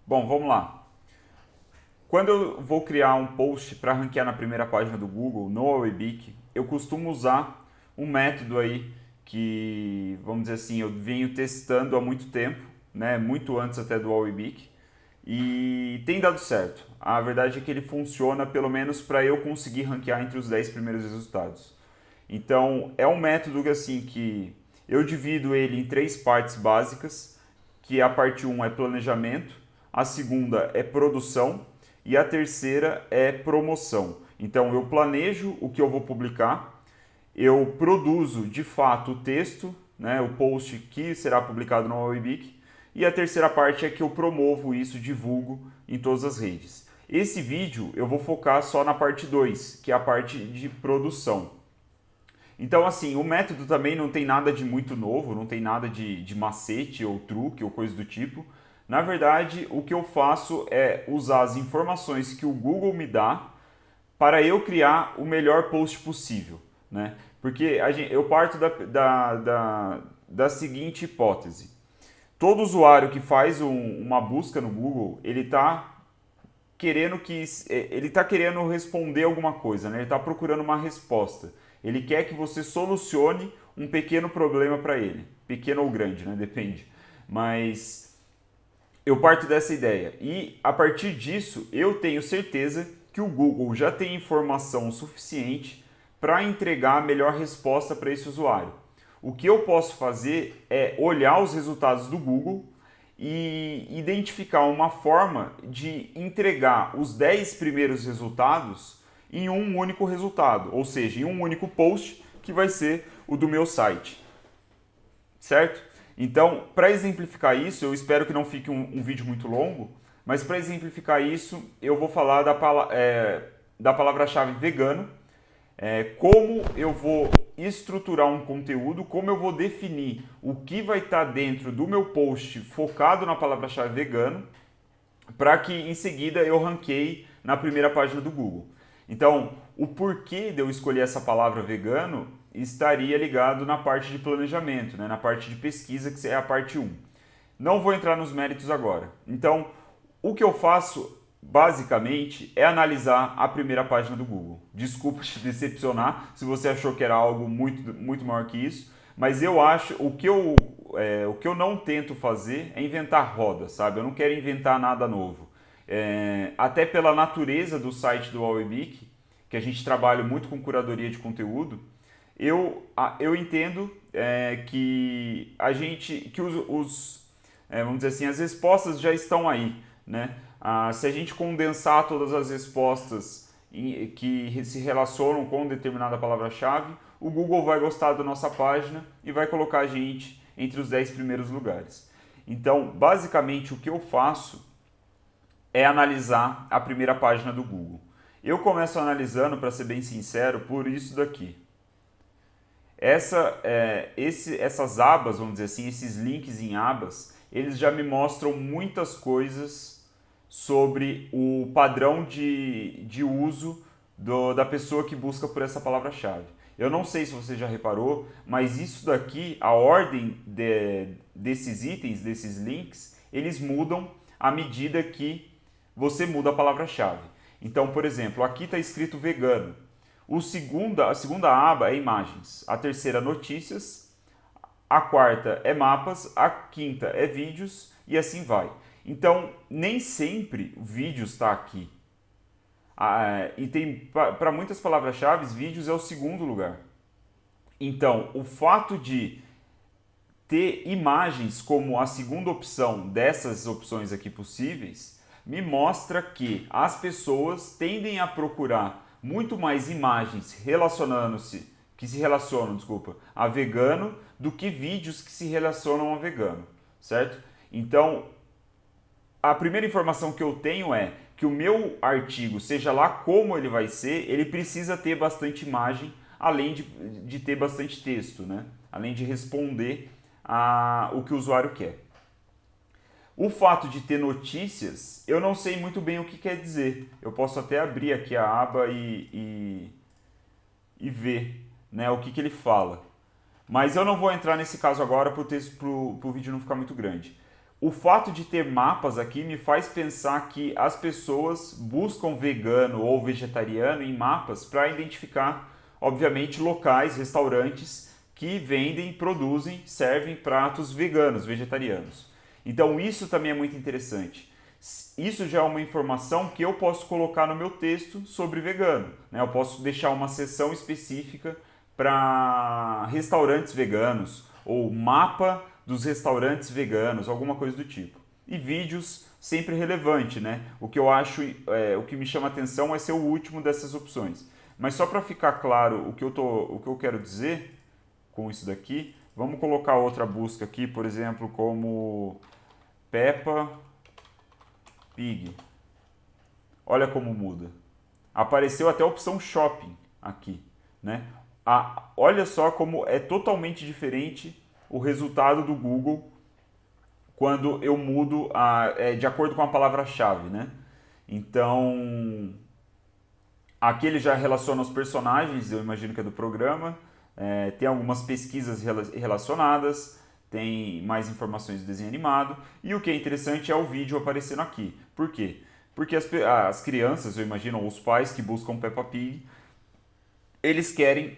Bom, vamos lá. Quando eu vou criar um post para ranquear na primeira página do Google, no Awebik, eu costumo usar um método aí que, vamos dizer assim, eu venho testando há muito tempo, né, muito antes até do Awebik, e tem dado certo. A verdade é que ele funciona pelo menos para eu conseguir ranquear entre os 10 primeiros resultados. Então, é um método assim que eu divido ele em três partes básicas, que a parte um é planejamento, a segunda é produção e a terceira é promoção. Então, eu planejo o que eu vou publicar, eu produzo de fato o texto, né, o post que será publicado no Awebik, e a terceira parte é que eu promovo isso, divulgo em todas as redes. Esse vídeo eu vou focar só na parte 2, que é a parte de produção. Então, assim, o método também não tem nada de muito novo, não tem nada de macete ou truque ou coisa do tipo. Na verdade, o que eu faço é usar as informações que o Google me dá para eu criar o melhor post possível, né? Porque eu parto da seguinte hipótese. Todo usuário que faz uma busca no Google, ele está querendo responder alguma coisa, né? Ele está procurando uma resposta. Ele quer que você solucione um pequeno problema para ele, pequeno ou grande, né? Depende. Mas eu parto dessa ideia e a partir disso eu tenho certeza que o Google já tem informação suficiente para entregar a melhor resposta para esse usuário. O que eu posso fazer é olhar os resultados do Google e identificar uma forma de entregar os 10 primeiros resultados em um único resultado, ou seja, em um único post que vai ser o do meu site, certo? Então, para exemplificar isso, eu espero que não fique um vídeo muito longo, mas para exemplificar isso, eu vou falar da palavra-chave vegano, como eu vou estruturar um conteúdo, como eu vou definir o que vai estar dentro do meu post focado na palavra-chave vegano, para que em seguida eu ranqueie na primeira página do Google. Então, o porquê de eu escolher essa palavra vegano estaria ligado na parte de planejamento, né? Na parte de pesquisa, que é a parte 1. Não vou entrar nos méritos agora. Então, o que eu faço basicamente é analisar a primeira página do Google. Desculpa te decepcionar se você achou que era algo muito maior que isso, mas eu acho, o que eu não tento fazer é inventar roda, sabe? Eu não quero inventar nada novo. Até pela natureza do site do Awebik, que a gente trabalha muito com curadoria de conteúdo, eu entendo que vamos dizer assim, as respostas já estão aí, né? Se a gente condensar todas as respostas que se relacionam com determinada palavra-chave, o Google vai gostar da nossa página e vai colocar a gente entre os 10 primeiros lugares. Então, basicamente, o que eu faço é analisar a primeira página do Google. Eu começo analisando, para ser bem sincero, por isso daqui. Essas abas, vamos dizer assim, esses links em abas, eles já me mostram muitas coisas sobre o padrão de uso da pessoa que busca por essa palavra-chave. Eu não sei se você já reparou, mas isso daqui, a ordem desses itens, desses links, eles mudam à medida que você muda a palavra-chave. Então, por exemplo, aqui está escrito vegano. A segunda aba é imagens, a terceira notícias, a quarta é mapas, a quinta é vídeos e assim vai. Então, nem sempre o vídeo está aqui. E tem, para muitas palavras-chave, vídeos é o segundo lugar. Então, o fato de ter imagens como a segunda opção dessas opções aqui possíveis, me mostra que as pessoas tendem a procurar muito mais imagens que se relacionam, a vegano do que vídeos que se relacionam a vegano, certo? Então, a primeira informação que eu tenho é que o meu artigo, seja lá como ele vai ser, ele precisa ter bastante imagem, além de ter bastante texto, né? Além de responder o que o usuário quer. O fato de ter notícias, eu não sei muito bem o que quer dizer. Eu posso até abrir aqui a aba e ver, né, o que ele fala. Mas eu não vou entrar nesse caso agora para o vídeo não ficar muito grande. o fato de ter mapas aqui me faz pensar que as pessoas buscam vegano ou vegetariano em mapas para identificar, obviamente, locais, restaurantes que vendem, produzem, servem pratos veganos, vegetarianos. Então isso também é muito interessante. Isso já é uma informação que eu posso colocar no meu texto sobre vegano, né? Eu posso deixar uma seção específica para restaurantes veganos ou mapa dos restaurantes veganos, alguma coisa do tipo. E vídeos sempre relevante, né? O que eu acho, o que me chama atenção é ser o último dessas opções. Mas só para ficar claro o que eu quero dizer com isso daqui, vamos colocar outra busca aqui, por exemplo, como Peppa Pig. Olha como muda. Apareceu até a opção shopping aqui, né? Olha só como é totalmente diferente o resultado do Google quando eu mudo de acordo com a palavra-chave, né? Então, aqui ele já relaciona os personagens, eu imagino que é do programa, tem algumas pesquisas relacionadas, tem mais informações do desenho animado, e o que é interessante é o vídeo aparecendo aqui. Por quê? Porque as crianças, eu imagino, ou os pais que buscam Peppa Pig, eles querem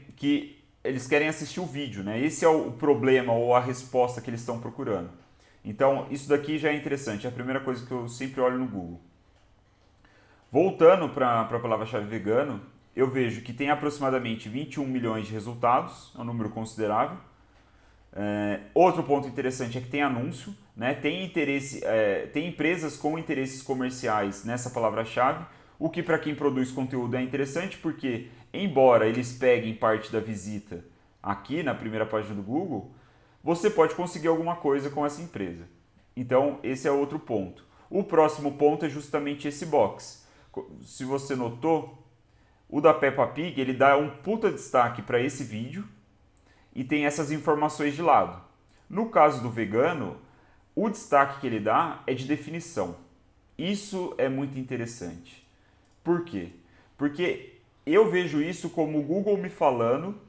assistir o vídeo, né? Esse é o problema ou a resposta que eles estão procurando. Então, isso daqui já é interessante, é a primeira coisa que eu sempre olho no Google. Voltando para a palavra-chave vegano, eu vejo que tem aproximadamente 21 milhões de resultados, é um número considerável. Outro ponto interessante é que tem anúncio, né? Tem empresas com interesses comerciais nessa palavra-chave, o que para quem produz conteúdo é interessante porque, embora eles peguem parte da visita aqui na primeira página do Google, você pode conseguir alguma coisa com essa empresa. Então, esse é outro ponto. O próximo ponto é justamente esse box. Se você notou, o da Peppa Pig, ele dá um puta destaque para esse vídeo e tem essas informações de lado. No caso do vegano, o destaque que ele dá é de definição. Isso é muito interessante. Por quê? Porque eu vejo isso como o Google me falando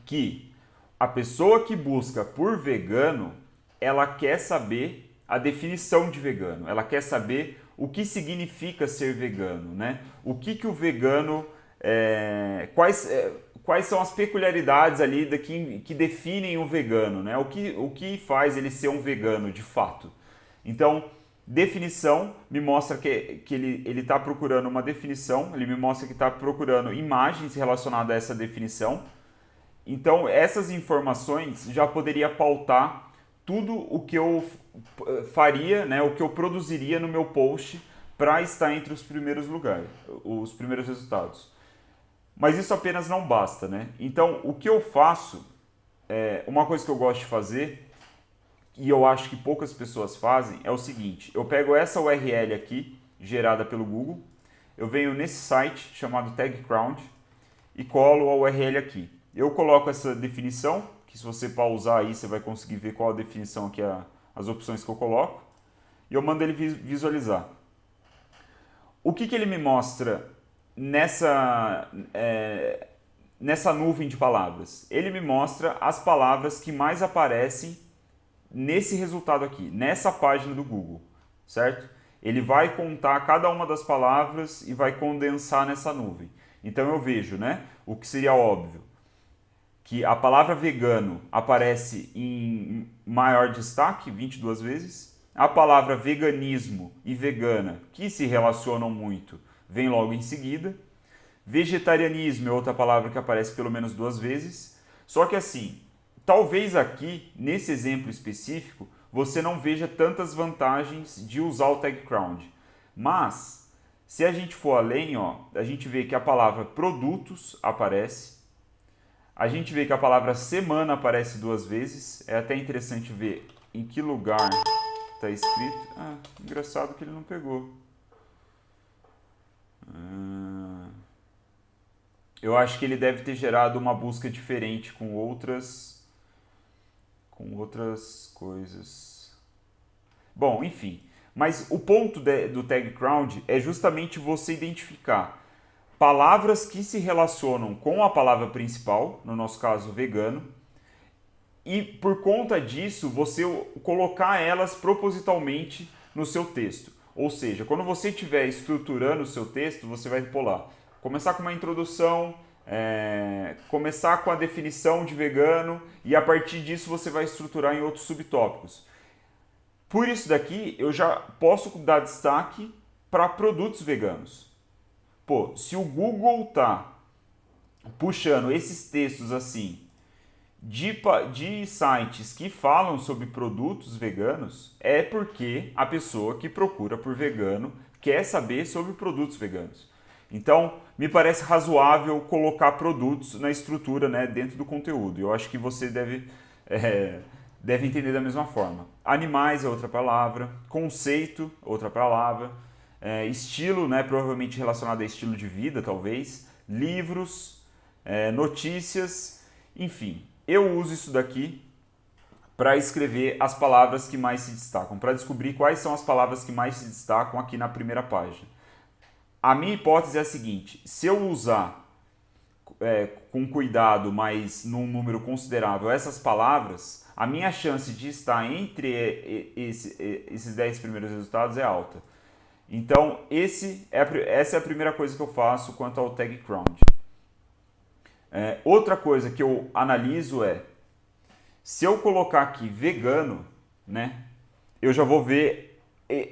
que a pessoa que busca por vegano, ela quer saber a definição de vegano, ela quer saber o que significa ser vegano, né? O que o vegano, quais são as peculiaridades ali que definem o vegano, né? O que faz ele ser um vegano de fato. Então, definição me mostra que ele está procurando uma definição, ele me mostra que está procurando imagens relacionadas a essa definição. Então, essas informações já poderia pautar tudo o que eu faria, né, o que eu produziria no meu post para estar entre os primeiros lugares, os primeiros resultados. Mas isso apenas não basta, né? Então, o que eu faço, uma coisa que eu gosto de fazer, e eu acho que poucas pessoas fazem, é o seguinte: eu pego essa URL aqui, gerada pelo Google, eu venho nesse site chamado TagCrowd e colo a URL aqui. Eu coloco essa definição, que se você pausar aí, você vai conseguir ver qual a definição aqui, as opções que eu coloco, e eu mando ele visualizar. O que ele me mostra nessa nuvem de palavras? Ele me mostra as palavras que mais aparecem nesse resultado aqui, nessa página do Google, certo? Ele vai contar cada uma das palavras e vai condensar nessa nuvem. Então eu vejo, né, o que seria óbvio, que a palavra vegano aparece em maior destaque, 22 vezes. A palavra veganismo e vegana, que se relacionam muito, vem logo em seguida. Vegetarianismo é outra palavra que aparece pelo menos 2 vezes. Só que assim, talvez aqui, nesse exemplo específico, você não veja tantas vantagens de usar o TagCrowd. Mas, se a gente for além, ó, a gente vê que a palavra produtos aparece. A gente vê que a palavra semana aparece 2 vezes. É até interessante ver em que lugar está escrito. Engraçado que ele não pegou. Eu acho que ele deve ter gerado uma busca diferente com outras coisas. Bom, enfim. Mas o ponto do TagCrowd é justamente você identificar palavras que se relacionam com a palavra principal, no nosso caso vegano, e por conta disso você colocar elas propositalmente no seu texto. Ou seja, quando você estiver estruturando o seu texto, você vai pular. Começar com uma introdução, começar com a definição de vegano e a partir disso você vai estruturar em outros subtópicos. Por isso daqui eu já posso dar destaque para produtos veganos. Pô, se o Google tá puxando esses textos assim de sites que falam sobre produtos veganos, é porque a pessoa que procura por vegano quer saber sobre produtos veganos. Então, me parece razoável colocar produtos na estrutura, né, dentro do conteúdo. Eu acho que você deve entender da mesma forma. Animais é outra palavra, conceito, outra palavra, estilo, né, provavelmente relacionado a estilo de vida, talvez, livros, notícias, enfim. Eu uso isso daqui para escrever as palavras que mais se destacam, para descobrir quais são as palavras que mais se destacam aqui na primeira página. A minha hipótese é a seguinte: se eu usar com cuidado, mas num número considerável, essas palavras, a minha chance de estar entre esses 10 primeiros resultados é alta. Então, essa é a primeira coisa que eu faço quanto ao Tag Count. Outra coisa que eu analiso se eu colocar aqui vegano, né, eu já vou ver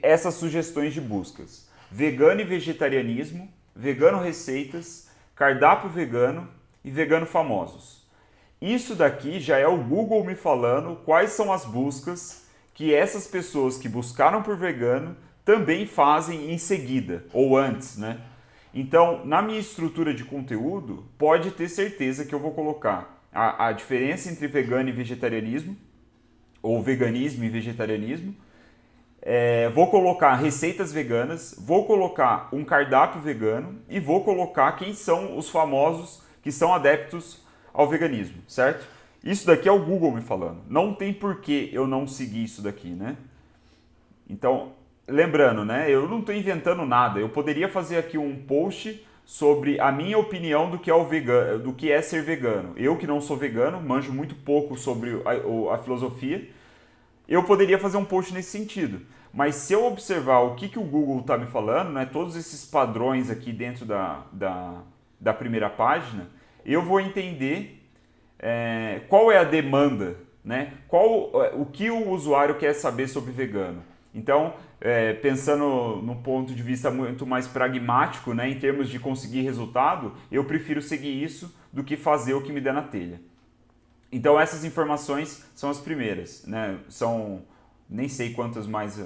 essas sugestões de buscas. Vegano e vegetarianismo, vegano receitas, cardápio vegano e vegano famosos. Isso daqui já é o Google me falando quais são as buscas que essas pessoas que buscaram por vegano também fazem em seguida, ou antes, né? Então, na minha estrutura de conteúdo, pode ter certeza que eu vou colocar a diferença entre vegano e vegetarianismo, ou veganismo e vegetarianismo, vou colocar receitas veganas, vou colocar um cardápio vegano e vou colocar quem são os famosos que são adeptos ao veganismo, certo? Isso daqui é o Google me falando. Não tem por que eu não seguir isso daqui, né? Então, lembrando, né? Eu não estou inventando nada. Eu poderia fazer aqui um post sobre a minha opinião do que é do que é ser vegano. Eu que não sou vegano, manjo muito pouco sobre a filosofia. Eu poderia fazer um post nesse sentido. Mas se eu observar o que o Google está me falando, né, todos esses padrões aqui dentro da primeira página, eu vou entender qual é a demanda, né? O que o usuário quer saber sobre vegano. Então, pensando no ponto de vista muito mais pragmático, né, em termos de conseguir resultado, eu prefiro seguir isso do que fazer o que me der na telha. Então essas informações são as primeiras, né? Nem sei quantas mais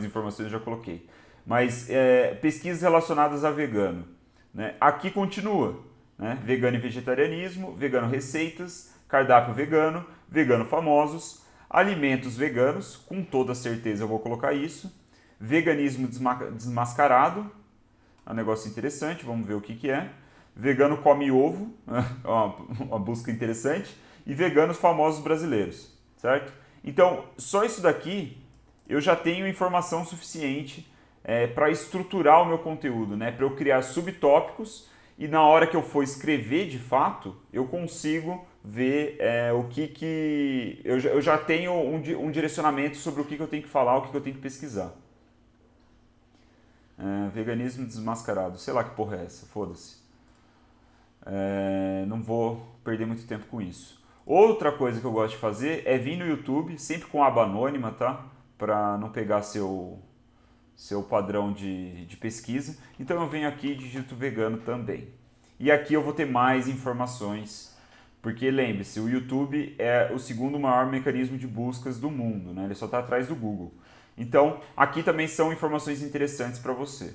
informações eu já coloquei. Mas pesquisas relacionadas a vegano, né? Aqui continua, né? Vegano e vegetarianismo, vegano receitas, cardápio vegano, vegano famosos, alimentos veganos, com toda certeza eu vou colocar isso, veganismo desmascarado, é um negócio interessante, vamos ver o que é, vegano come ovo, uma busca interessante, e veganos famosos brasileiros, certo? Então, só isso daqui eu já tenho informação suficiente para estruturar o meu conteúdo, né? Para eu criar subtópicos e na hora que eu for escrever de fato, eu consigo ver o que eu já tenho um direcionamento sobre o que eu tenho que falar, o que eu tenho que pesquisar. Veganismo desmascarado, sei lá que porra é essa, foda-se. Não vou perder muito tempo com isso. Outra coisa que eu gosto de fazer é vir no YouTube, sempre com aba anônima, tá? Para não pegar seu padrão de pesquisa. Então eu venho aqui e digito vegano também. E aqui eu vou ter mais informações, porque lembre-se, o YouTube é o segundo maior mecanismo de buscas do mundo, né? Ele só está atrás do Google. Então aqui também são informações interessantes para você.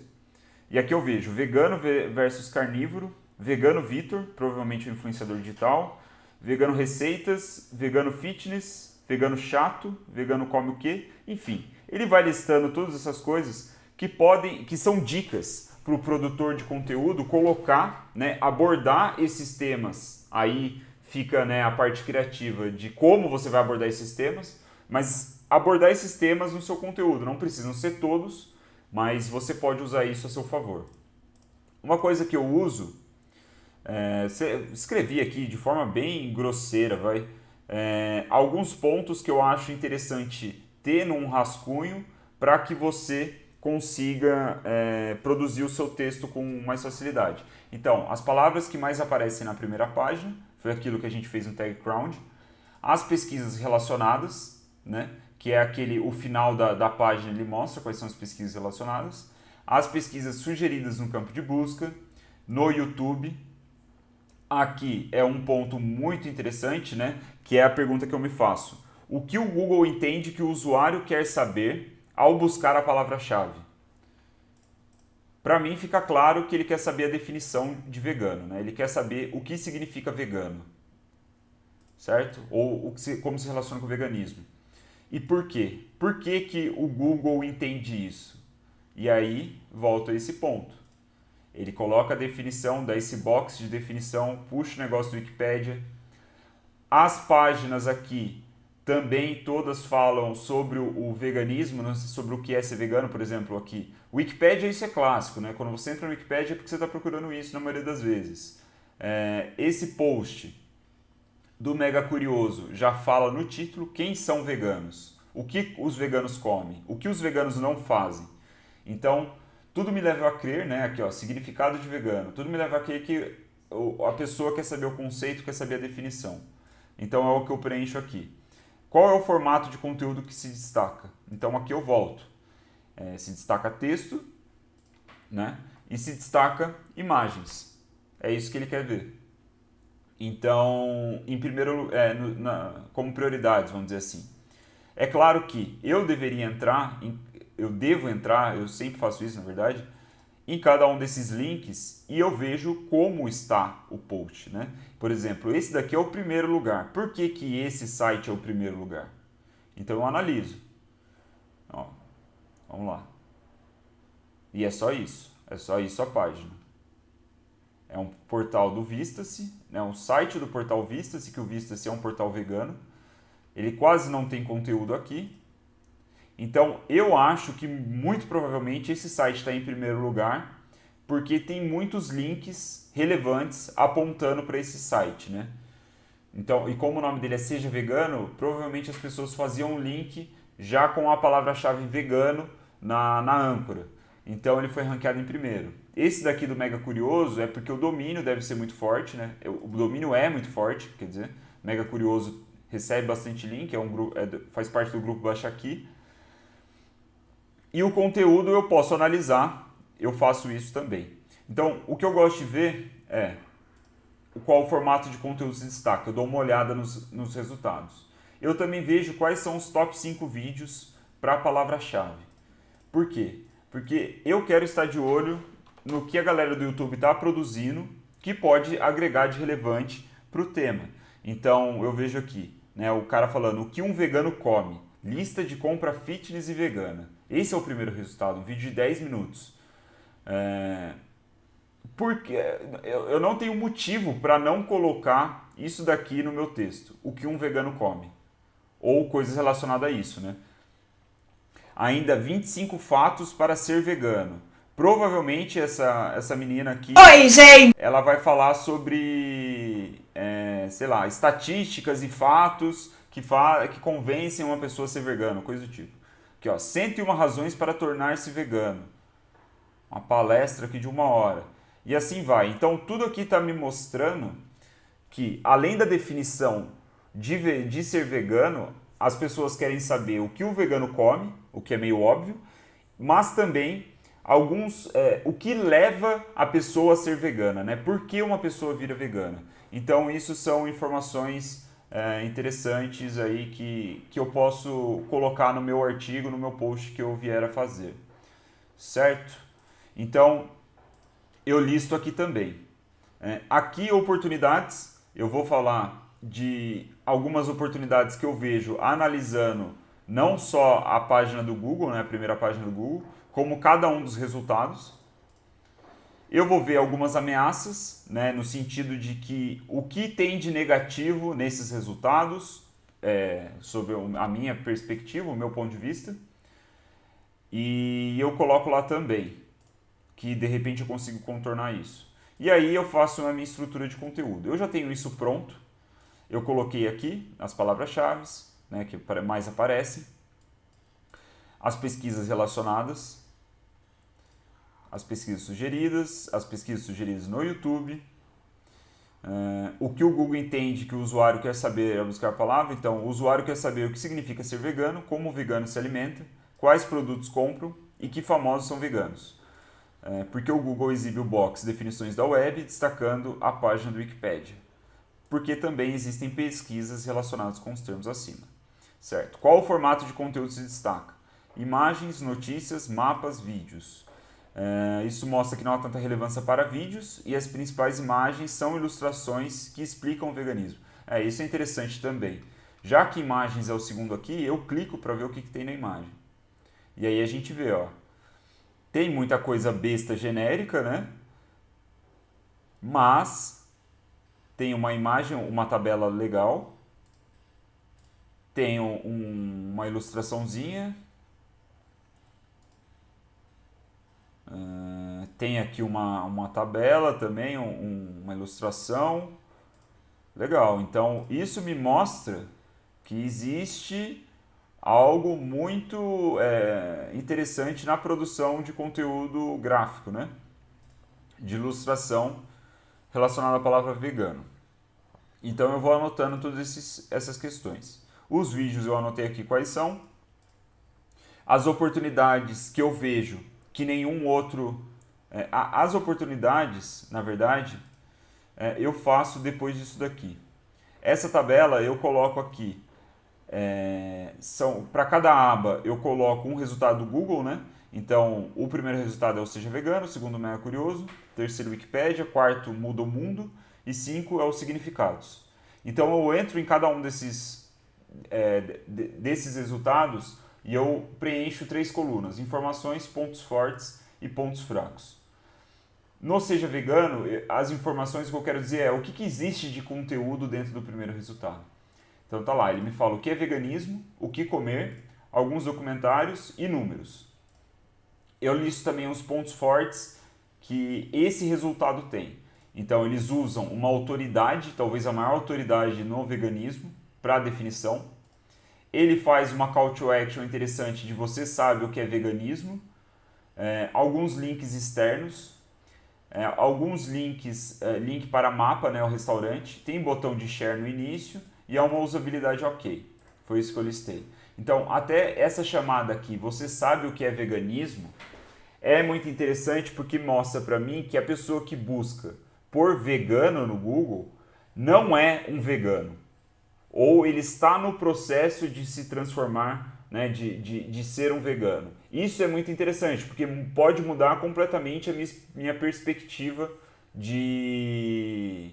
E aqui eu vejo vegano versus carnívoro, vegano Vitor, provavelmente um influenciador digital, vegano receitas, vegano fitness, vegano chato, vegano come o quê? Enfim, ele vai listando todas essas coisas que são dicas para o produtor de conteúdo colocar, né, abordar esses temas. Aí fica, né, a parte criativa de como você vai abordar esses temas, mas abordar esses temas no seu conteúdo. Não precisam ser todos, mas você pode usar isso a seu favor. Uma coisa que eu uso, escrevi aqui de forma bem grosseira, alguns pontos que eu acho interessante ter num rascunho para que você consiga produzir o seu texto com mais facilidade. Então, as palavras que mais aparecem na primeira página, foi aquilo que a gente fez no TagCrowd, as pesquisas relacionadas, né, que é o final da página, ele mostra quais são as pesquisas relacionadas, as pesquisas sugeridas no campo de busca, no YouTube. Aqui é um ponto muito interessante, né, que é a pergunta que eu me faço. O que o Google entende que o usuário quer saber ao buscar a palavra-chave? Para mim fica claro que ele quer saber a definição de vegano, né? Ele quer saber o que significa vegano, certo? Ou como se relaciona com o veganismo. E por quê? Por que que o Google entende isso? E aí, volto a esse ponto. Ele coloca a definição, dá esse box de definição, puxa o negócio do Wikipedia. As páginas aqui também todas falam sobre o veganismo, né? Sobre o que é ser vegano, por exemplo, aqui. Wikipedia, isso é clássico, né? Quando você entra no Wikipedia é porque você está procurando isso na maioria das vezes. Esse post do Mega Curioso já fala no título quem são veganos, o que os veganos comem, o que os veganos não fazem. Então, tudo me leva a crer, né? Aqui, ó, significado de vegano. Tudo me leva a crer que a pessoa quer saber o conceito, quer saber a definição. Então, é o que eu preencho aqui. Qual é o formato de conteúdo que se destaca? Então, aqui eu volto. Se destaca texto, né? E se destaca imagens. É isso que ele quer ver. Então, em primeiro lugar, como prioridades, vamos dizer assim. É claro que eu deveria entrar, eu devo entrar, eu sempre faço isso na verdade, em cada um desses links e eu vejo como está o post, né? Por exemplo, esse daqui é o primeiro lugar. Por que que esse site é o primeiro lugar? Então eu analiso. Ó, vamos lá. E é só isso a página. É um portal do Vista-se, né? Um site do portal Vista-se, que o Vista-se é um portal vegano. Ele quase não tem conteúdo aqui. Então, eu acho que muito provavelmente esse site está em primeiro lugar, porque tem muitos links relevantes apontando para esse site, né? Então, e como o nome dele é Seja Vegano, provavelmente as pessoas faziam um link já com a palavra-chave vegano na âncora. Então, ele foi ranqueado em primeiro. Esse daqui do Mega Curioso é porque o domínio deve ser muito forte, né? O domínio é muito forte, quer dizer, Mega Curioso recebe bastante link, faz parte do grupo Baixa Aqui. E o conteúdo eu posso analisar, eu faço isso também. Então, o que eu gosto de ver é qual formato de conteúdo se destaca. Eu dou uma olhada nos resultados. Eu também vejo quais são os top 5 vídeos para a palavra-chave. Por quê? Porque eu quero estar de olho no que a galera do YouTube está produzindo que pode agregar de relevante para o tema. Então, eu vejo aqui, né, o cara falando o que um vegano come, lista de compra fitness e vegana. Esse é o primeiro resultado, um vídeo de 10 minutos. Porque eu não tenho motivo para não colocar isso daqui no meu texto, o que um vegano come, ou coisas relacionadas a isso, né? Ainda 25 fatos para ser vegano. Provavelmente essa menina aqui, oi, gente, ela vai falar sobre, sei lá, estatísticas e fatos que convencem uma pessoa a ser vegano, coisa do tipo. Aqui, ó, 101 razões para tornar-se vegano. Uma palestra aqui de 1 hora. E assim vai. Então, tudo aqui está me mostrando que, além da definição de ser vegano, as pessoas querem saber o que o vegano come, o que é meio óbvio, mas também o que leva a pessoa a ser vegana, né? Por que uma pessoa vira vegana? Então, isso são informações interessantes aí que eu posso colocar no meu artigo, no meu post que eu vier a fazer, certo? Então, eu listo aqui também. Aqui, oportunidades, eu vou falar de algumas oportunidades que eu vejo analisando não só a página do Google, né, a primeira página do Google, como cada um dos resultados. Eu vou ver algumas ameaças, né, no sentido de que o que tem de negativo nesses resultados, sobre a minha perspectiva, o meu ponto de vista, e eu coloco lá também, que de repente eu consigo contornar isso. E aí eu faço a minha estrutura de conteúdo. Eu já tenho isso pronto, Eu coloquei aqui as palavras-chave, né, que mais aparecem, as pesquisas relacionadas, as pesquisas sugeridas no YouTube, o que o Google entende que o usuário quer saber ao buscar a palavra. Então, o usuário quer saber o que significa ser vegano, como o vegano se alimenta, quais produtos compram e que famosos são veganos. Porque o Google exibe o box definições da web, destacando a página do Wikipedia. Porque também existem pesquisas relacionadas com os termos acima. Certo? Qual o formato de conteúdo se destaca? Imagens, notícias, mapas, vídeos. Isso mostra que não há tanta relevância para vídeos e as principais imagens são ilustrações que explicam o veganismo. Isso é interessante também. Já que imagens é o segundo aqui, eu clico para ver o que tem na imagem. E aí a gente vê, ó, tem muita coisa besta genérica, né? Mas tem uma imagem, uma tabela legal, tem uma ilustraçãozinha, tem aqui uma tabela também, uma ilustração. Legal, então isso me mostra que existe algo muito interessante na produção de conteúdo gráfico, né? De ilustração relacionada à palavra vegano. Então eu vou anotando todas essas questões. Os vídeos eu anotei aqui quais são. As oportunidades que eu vejo que nenhum outro... as oportunidades, na verdade, eu faço depois disso daqui. Essa tabela eu coloco aqui. Para cada aba eu coloco um resultado do Google, né? Então, o primeiro resultado é o Seja Vegano, o segundo Mega Curioso, terceiro Wikipédia, quarto Muda o Mundo e 5 é os significados. Então, eu entro em cada um desses resultados e eu preencho 3 colunas: informações, pontos fortes e pontos fracos. No Seja Vegano, as informações que eu quero dizer o que existe de conteúdo dentro do primeiro resultado. Então tá lá, ele me fala o que é veganismo, o que comer, alguns documentários e números. Eu listo também os pontos fortes que esse resultado tem. Então eles usam uma autoridade, talvez a maior autoridade no veganismo, para a definição. Ele faz uma call to action interessante de você sabe o que é veganismo, alguns links externos, alguns links, link para mapa, né, o restaurante, tem botão de share no início e é uma usabilidade ok. Foi isso que eu listei. Então, até essa chamada aqui, você sabe o que é veganismo, é muito interessante porque mostra para mim que a pessoa que busca por vegano no Google não é um vegano. Ou ele está no processo de se transformar, né, de ser um vegano. Isso é muito interessante, porque pode mudar completamente a minha perspectiva de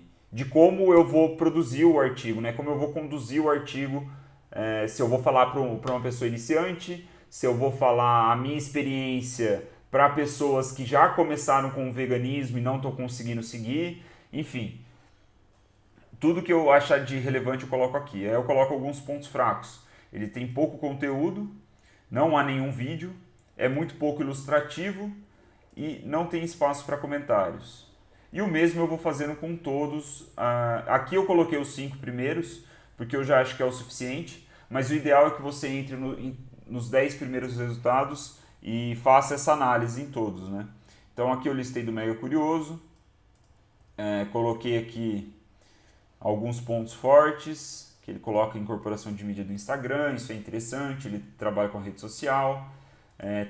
como eu vou produzir o artigo, né, como eu vou conduzir o artigo, se eu vou falar para uma pessoa iniciante, se eu vou falar a minha experiência para pessoas que já começaram com o veganismo e não estão conseguindo seguir, enfim. Tudo que eu achar de relevante eu coloco aqui. Aí eu coloco alguns pontos fracos. Ele tem pouco conteúdo, não há nenhum vídeo, é muito pouco ilustrativo e não tem espaço para comentários. E o mesmo eu vou fazendo com todos. Aqui eu coloquei os 5 primeiros, porque eu já acho que é o suficiente, mas o ideal é que você entre nos 10 primeiros resultados e faça essa análise em todos, né? Então aqui eu listei do Mega Curioso, coloquei aqui alguns pontos fortes, que ele coloca a incorporação de mídia do Instagram, isso é interessante, ele trabalha com a rede social,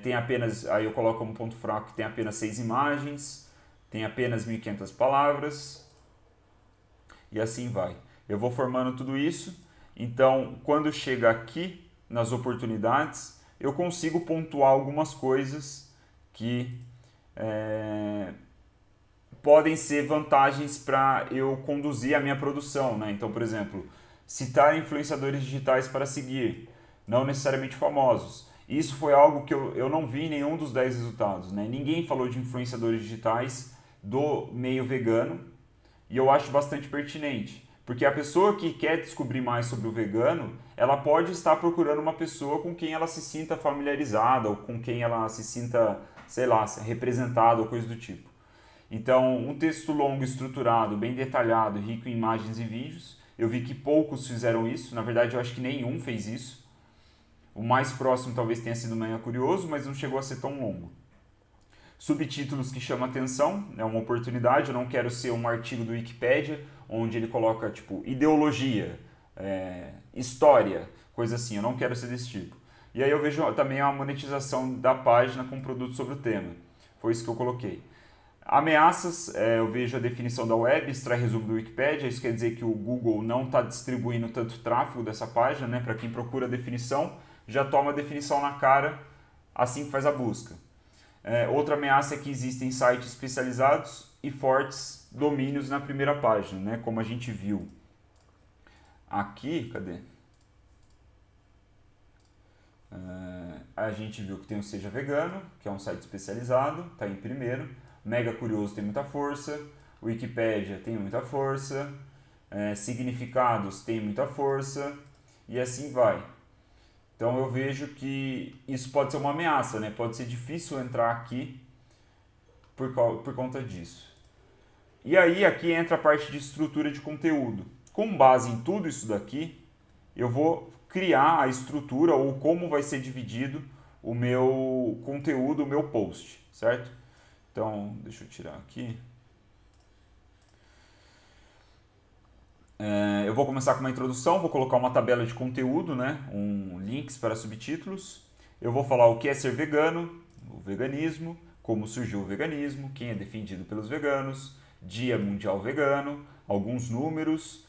tem apenas, aí eu coloco como ponto fraco que tem apenas 6 imagens, tem apenas 1.500 palavras, e assim vai. Eu vou formando tudo isso, então quando chega aqui nas oportunidades, eu consigo pontuar algumas coisas que podem ser vantagens para eu conduzir a minha produção, né? Então, por exemplo, citar influenciadores digitais para seguir, não necessariamente famosos. Isso foi algo que eu não vi em nenhum dos 10 resultados, né? Ninguém falou de influenciadores digitais do meio vegano e eu acho bastante pertinente, porque a pessoa que quer descobrir mais sobre o vegano, ela pode estar procurando uma pessoa com quem ela se sinta familiarizada ou com quem ela se sinta, sei lá, representada ou coisa do tipo. Então, um texto longo, estruturado, bem detalhado, rico em imagens e vídeos, Eu vi que poucos fizeram isso, na verdade eu acho que nenhum fez isso. O mais próximo talvez tenha sido Manhã Curioso, mas não chegou a ser tão longo. Subtítulos que chamam atenção, é uma oportunidade, eu não quero ser um artigo do Wikipedia, onde ele coloca, tipo, ideologia, história, coisa assim, eu não quero ser desse tipo. E aí eu vejo também a monetização da página com produtos sobre o tema, foi isso que eu coloquei. Ameaças, eu vejo a definição da web, extrai resumo do Wikipedia, isso quer dizer que o Google não está distribuindo tanto tráfego dessa página, né? Para quem procura a definição, já toma a definição na cara assim que faz a busca. Outra ameaça é que existem sites especializados e fortes domínios na primeira página, né? Como a gente viu aqui, cadê? A gente viu que tem o Seja Vegano, que é um site especializado, está em primeiro. Mega Curioso tem muita força, Wikipédia tem muita força, Significados tem muita força e assim vai. Então eu vejo que isso pode ser uma ameaça, né? Pode ser difícil entrar aqui por conta disso. E aí aqui entra a parte de estrutura de conteúdo. Com base em tudo isso daqui, eu vou criar a estrutura ou como vai ser dividido o meu conteúdo, o meu post, certo? Então, deixa eu tirar aqui. Eu vou começar com uma introdução, vou colocar uma tabela de conteúdo, né? Links para subtítulos. Eu vou falar o que é ser vegano, o veganismo, como surgiu o veganismo, quem é defendido pelos veganos, Dia Mundial Vegano, alguns números,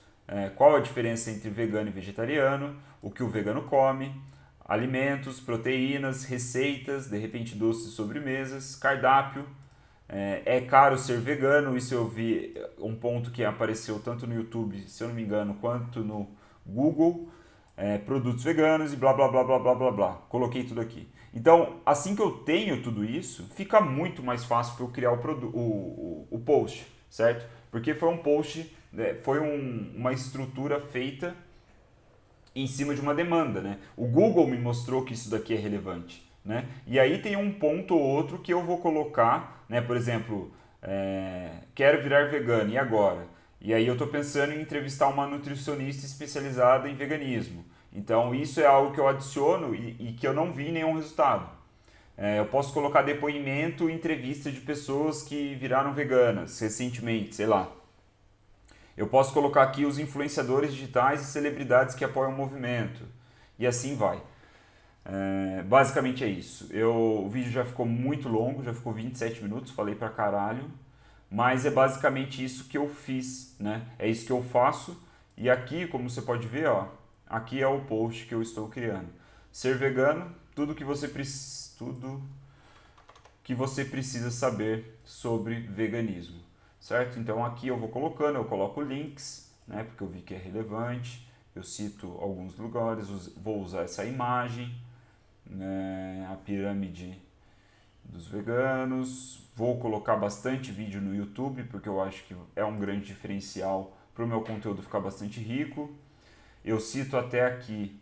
qual a diferença entre vegano e vegetariano, o que o vegano come, alimentos, proteínas, receitas, de repente doces e sobremesas, cardápio. É caro ser vegano, isso eu vi um ponto que apareceu tanto no YouTube, se eu não me engano, quanto no Google, produtos veganos e blá blá blá blá blá blá blá. Coloquei tudo aqui. Então, assim que eu tenho tudo isso, fica muito mais fácil para eu criar o post, certo? Porque foi um post, foi uma estrutura feita em cima de uma demanda, né? O Google me mostrou que isso daqui é relevante, né? E aí tem um ponto ou outro que eu vou colocar, né? Por exemplo, quero virar vegano, e agora? E aí eu estou pensando em entrevistar uma nutricionista especializada em veganismo. Então isso é algo que eu adiciono e que eu não vi nenhum resultado. Eu posso colocar depoimento e entrevista de pessoas que viraram veganas recentemente, sei lá. Eu posso colocar aqui os influenciadores digitais e celebridades que apoiam o movimento. E assim vai. Basicamente é isso. O vídeo já ficou muito longo, já ficou 27 minutos, falei pra caralho. Mas é basicamente isso que eu fiz, né? É isso que eu faço. E aqui, como você pode ver, ó, aqui é o post que eu estou criando. Ser vegano, tudo que você precisa saber sobre veganismo, certo? Então aqui eu vou colocando, eu coloco links, né, porque eu vi que é relevante, eu cito alguns lugares, vou usar essa imagem, né, a pirâmide dos veganos, vou colocar bastante vídeo no YouTube, porque eu acho que é um grande diferencial para o meu conteúdo ficar bastante rico. Eu cito até aqui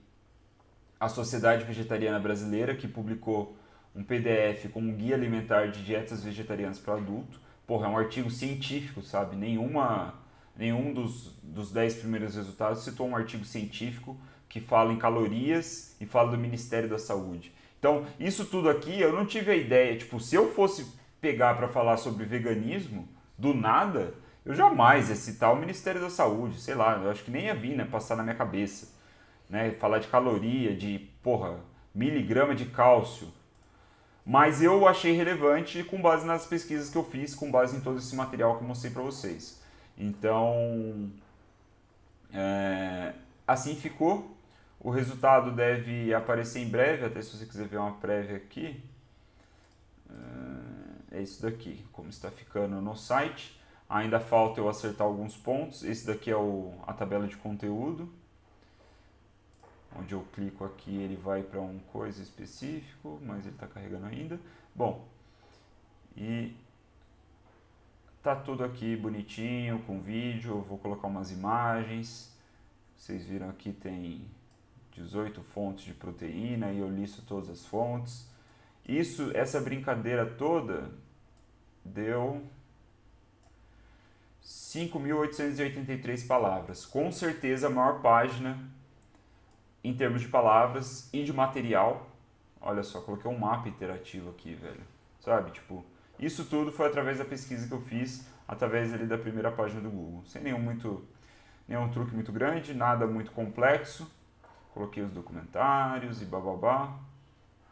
a Sociedade Vegetariana Brasileira, que publicou um PDF com um guia alimentar de dietas vegetarianas para adulto. Porra, é um artigo científico, sabe? Nenhum dos 10 primeiros resultados citou um artigo científico que fala em calorias e fala do Ministério da Saúde. Então, isso tudo aqui eu não tive a ideia. Tipo, se eu fosse pegar para falar sobre veganismo, do nada, eu jamais ia citar o Ministério da Saúde. Sei lá, eu acho que nem ia vir, né, passar na minha cabeça. Né? Falar de caloria, de, porra, miligrama de cálcio. Mas eu achei relevante com base nas pesquisas que eu fiz, com base em todo esse material que eu mostrei para vocês. Então, assim ficou. O resultado deve aparecer em breve, até se você quiser ver uma prévia aqui. É isso daqui, como está ficando no site. Ainda falta eu acertar alguns pontos. Esse daqui é a tabela de conteúdo. Onde eu clico aqui ele vai para um coisa específico, mas ele está carregando ainda. Bom, e tá tudo aqui bonitinho, com vídeo, eu vou colocar umas imagens. Vocês viram aqui tem 18 fontes de proteína e eu listo todas as fontes. Essa brincadeira toda deu 5.883 palavras. Com certeza a maior página em termos de palavras e de material. Olha só, coloquei um mapa interativo aqui, velho. Sabe, tipo, isso tudo foi através da pesquisa que eu fiz, através ali da primeira página do Google. Sem nenhum truque muito grande, nada muito complexo. Coloquei os documentários e bababá.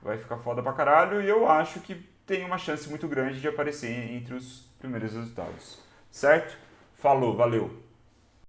Vai ficar foda pra caralho e eu acho que tem uma chance muito grande de aparecer entre os primeiros resultados. Certo? Falou, valeu!